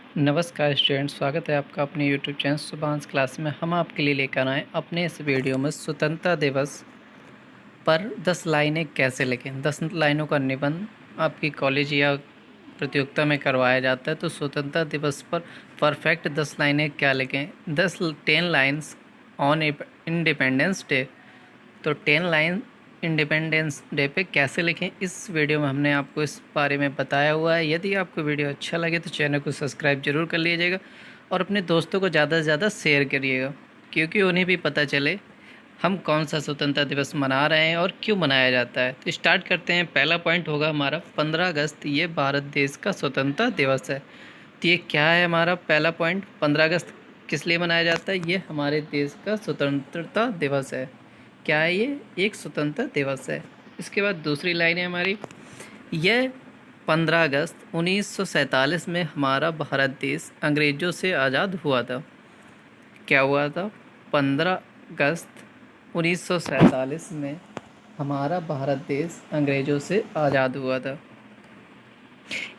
नमस्कार स्टूडेंट, स्वागत है आपका अपने यूट्यूब चैनल सुभांश क्लास में। हम आपके लिए लेकर आए अपने इस वीडियो में स्वतंत्रता दिवस पर 10 लाइनें कैसे लिखें। 10 लाइनों का निबंध आपकी कॉलेज या प्रतियोगिता में करवाया जाता है। तो स्वतंत्रता दिवस पर परफेक्ट 10 लाइनें क्या लिखें। 10 लाइन्स ऑन इंडिपेंडेंस डे। तो 10 लाइन इंडिपेंडेंस डे पे कैसे लिखें, इस वीडियो में हमने आपको इस बारे में बताया हुआ है। यदि आपको वीडियो अच्छा लगे तो चैनल को सब्सक्राइब जरूर कर लीजिएगा और अपने दोस्तों को ज़्यादा से ज़्यादा शेयर करिएगा, क्योंकि उन्हें भी पता चले हम कौन सा स्वतंत्रता दिवस मना रहे हैं और क्यों मनाया जाता है। तो स्टार्ट करते हैं। पहला पॉइंट होगा हमारा 15 अगस्त, ये भारत देश का स्वतंत्रता दिवस है। तो ये क्या है हमारा पहला पॉइंट। 15 अगस्त किस लिए मनाया जाता है? ये हमारे देश का स्वतंत्रता दिवस है। क्या है ये? एक स्वतंत्रता दिवस है। इसके बाद दूसरी लाइन है हमारी, यह 15 अगस्त 1947 में हमारा भारत देश अंग्रेज़ों से आज़ाद हुआ था। क्या हुआ था? 15 अगस्त 1947 में हमारा भारत देश अंग्रेज़ों से आज़ाद हुआ था।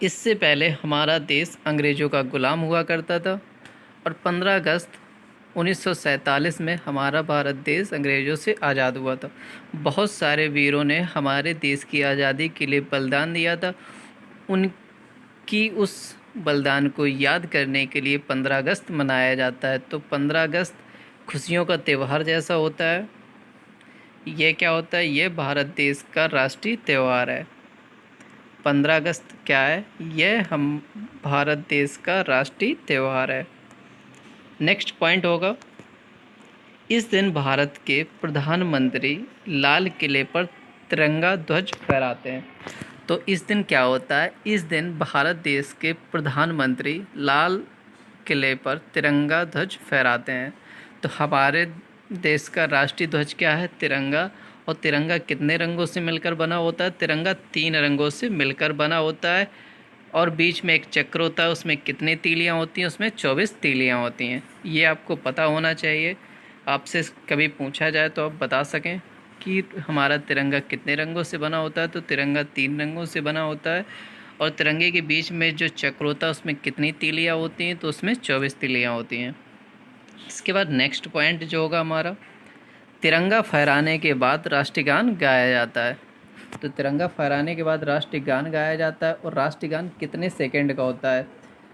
इससे पहले हमारा देश अंग्रेज़ों का गुलाम हुआ करता था और 15 अगस्त 1947 में हमारा भारत देश अंग्रेज़ों से आज़ाद हुआ था। बहुत सारे वीरों ने हमारे देश की आज़ादी के लिए बलिदान दिया था। उनकी उस बलिदान को याद करने के लिए 15 अगस्त मनाया जाता है। तो 15 अगस्त खुशियों का त्यौहार जैसा होता है। ये क्या होता है? ये भारत देश का राष्ट्रीय त्यौहार है। 15 अगस्त क्या है? यह हम भारत देश का राष्ट्रीय त्यौहार है। नेक्स्ट पॉइंट होगा, इस दिन भारत के प्रधानमंत्री लाल किले पर तिरंगा ध्वज फहराते हैं। तो इस दिन क्या होता है? इस दिन भारत देश के प्रधानमंत्री लाल किले पर तिरंगा ध्वज फहराते हैं। तो हमारे देश का राष्ट्रीय ध्वज क्या है? तिरंगा। और तिरंगा कितने रंगों से मिलकर बना होता है? तिरंगा 3 रंगों से मिलकर बना होता है और बीच में एक चक्र होता है। उसमें कितनी तीलियां होती हैं? उसमें 24 तीलियां होती हैं। ये आपको पता होना चाहिए। आपसे कभी पूछा जाए तो आप बता सकें कि हमारा तिरंगा कितने रंगों से बना होता है। तो तिरंगा 3 रंगों से बना होता है और तिरंगे के बीच में जो चक्र होता है उसमें कितनी तीलियां होती हैं? तो उसमें 24 तीलियां होती हैं। इसके बाद नेक्स्ट पॉइंट जो होगा हमारा, तिरंगा फहराने के बाद राष्ट्रीय गान गाया जाता है। तो तिरंगा फहराने के बाद राष्ट्रीय गान गाया जाता है और राष्ट्रीय गान कितने सेकंड का होता है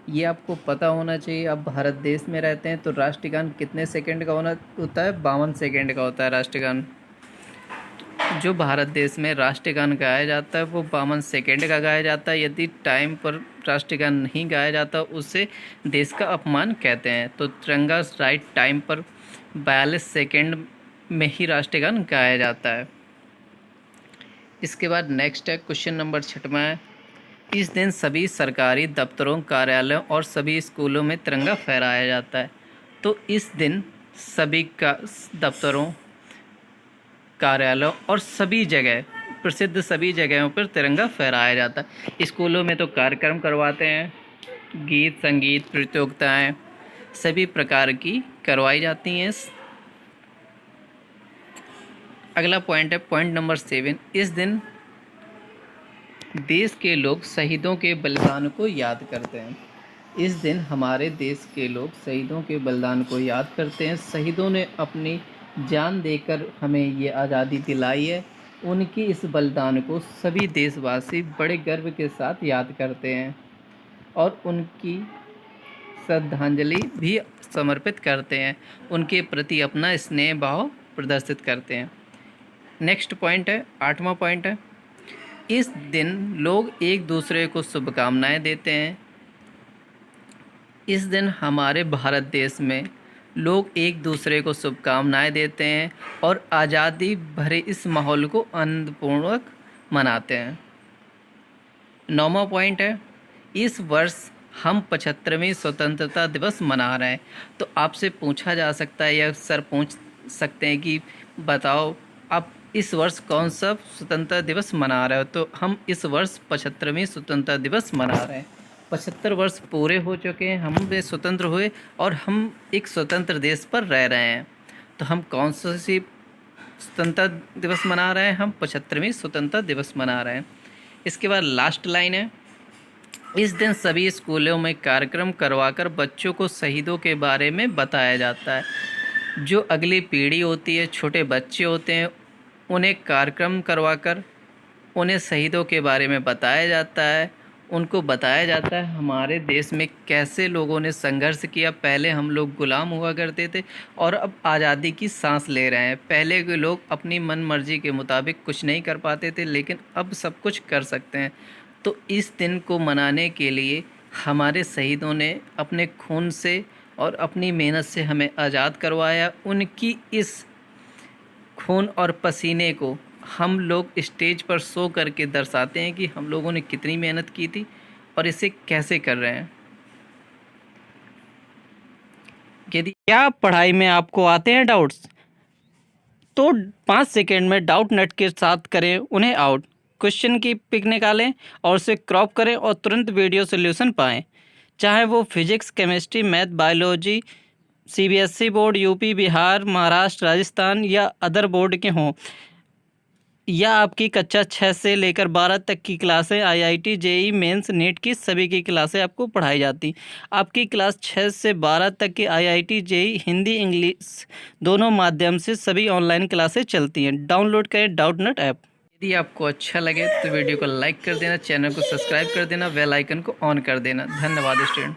ये आपको पता होना चाहिए। आप भारत देश में रहते हैं तो राष्ट्रीय गान कितने सेकंड का होता है? 52 सेकंड का होता है राष्ट्रीय गान। जो भारत देश में राष्ट्रीय गान गाया जाता है वो 52 सेकंड का गाया जाता है। यदि टाइम पर राष्ट्रीय गान नहीं गाया जाता उसे देश का अपमान कहते हैं। तो तिरंगा राइट टाइम पर 42 सेकंड में ही राष्ट्रीय गान गाया जाता है। इसके बाद नेक्स्ट है क्वेश्चन नंबर 6वां है, इस दिन सभी सरकारी दफ्तरों, कार्यालयों और सभी स्कूलों में तिरंगा फहराया जाता है। तो इस दिन सभी का दफ्तरों, कार्यालयों और सभी जगह, प्रसिद्ध सभी जगहों पर तिरंगा फहराया जाता है। स्कूलों में तो कार्यक्रम करवाते हैं, गीत संगीत प्रतियोगिताएं सभी प्रकार की करवाई जाती हैं। अगला पॉइंट है पॉइंट नंबर 7, इस दिन देश के लोग शहीदों के बलिदान को याद करते हैं। इस दिन हमारे देश के लोग शहीदों के बलिदान को याद करते हैं। शहीदों ने अपनी जान देकर हमें ये आज़ादी दिलाई है। उनकी इस बलिदान को सभी देशवासी बड़े गर्व के साथ याद करते हैं और उनकी श्रद्धांजलि भी समर्पित करते हैं। उनके प्रति अपना स्नेह भाव प्रदर्शित करते हैं। नेक्स्ट पॉइंट है 8वां पॉइंट है, इस दिन लोग एक दूसरे को शुभकामनाएं देते हैं। इस दिन हमारे भारत देश में लोग एक दूसरे को शुभकामनाएं देते हैं और आज़ादी भरे इस माहौल को आनंदपूर्वक मनाते हैं। 9वां पॉइंट है, इस वर्ष हम 75वें स्वतंत्रता दिवस मना रहे हैं। तो आपसे पूछा जा सकता है या सर पूछ सकते हैं कि बताओ आप इस वर्ष कौन सा स्वतंत्रता दिवस मना रहे हो। तो हम इस वर्ष 75वें स्वतंत्रता दिवस मना रहे हैं। 75 वर्ष पूरे हो चुके हैं, हम स्वतंत्र हुए और हम एक स्वतंत्र देश पर रह रहे हैं। तो हम कौन सा सी स्वतंत्रता दिवस मना रहे हैं? हम 75वें स्वतंत्रता दिवस मना रहे हैं। इसके बाद लास्ट लाइन है, इस दिन सभी स्कूलों में कार्यक्रम करवाकर बच्चों को शहीदों के बारे में बताया जाता है। जो अगली पीढ़ी होती है, छोटे बच्चे होते हैं, उन्हें कार्यक्रम करवाकर उन्हें शहीदों के बारे में बताया जाता है। उनको बताया जाता है हमारे देश में कैसे लोगों ने संघर्ष किया। पहले हम लोग गुलाम हुआ करते थे और अब आज़ादी की सांस ले रहे हैं। पहले के लोग अपनी मन मर्जी के मुताबिक कुछ नहीं कर पाते थे, लेकिन अब सब कुछ कर सकते हैं। तो इस दिन को मनाने के लिए हमारे शहीदों ने अपने खून से और अपनी मेहनत से हमें आज़ाद करवाया। उनकी इस खून और पसीने को हम लोग स्टेज पर शो करके दर्शाते हैं कि हम लोगों ने कितनी मेहनत की थी और इसे कैसे कर रहे हैं। यदि क्या पढ़ाई में आपको आते हैं डाउट्स, तो 5 सेकेंड में डाउट नेट के साथ करें उन्हें आउट। क्वेश्चन की पिक निकालें और उसे क्रॉप करें और तुरंत वीडियो सॉल्यूशन पाएं। चाहे वो physics, chemistry, math, biology, CBSE board, UP, Bihar, Maharashtra, Rajasthan या अदर बोर्ड के हों, या आपकी कक्षा 6 से लेकर 12 तक की क्लासें, आईआईटी, जेई मेंस, नीट की सभी की क्लासें आपको पढ़ाई जाती। आपकी क्लास 6 से 12 तक की आईआईटी, जेई, हिंदी, इंग्लिश दोनों माध्यम से सभी ऑनलाइन क्लासें चलती हैं। डाउनलोड करें डाउटनेट ऐप। यदि आपको अच्छा लगे तो वीडियो को लाइक कर देना, चैनल को सब्सक्राइब कर देना, बेल आइकन को ऑन कर देना। धन्यवाद स्टूडेंट।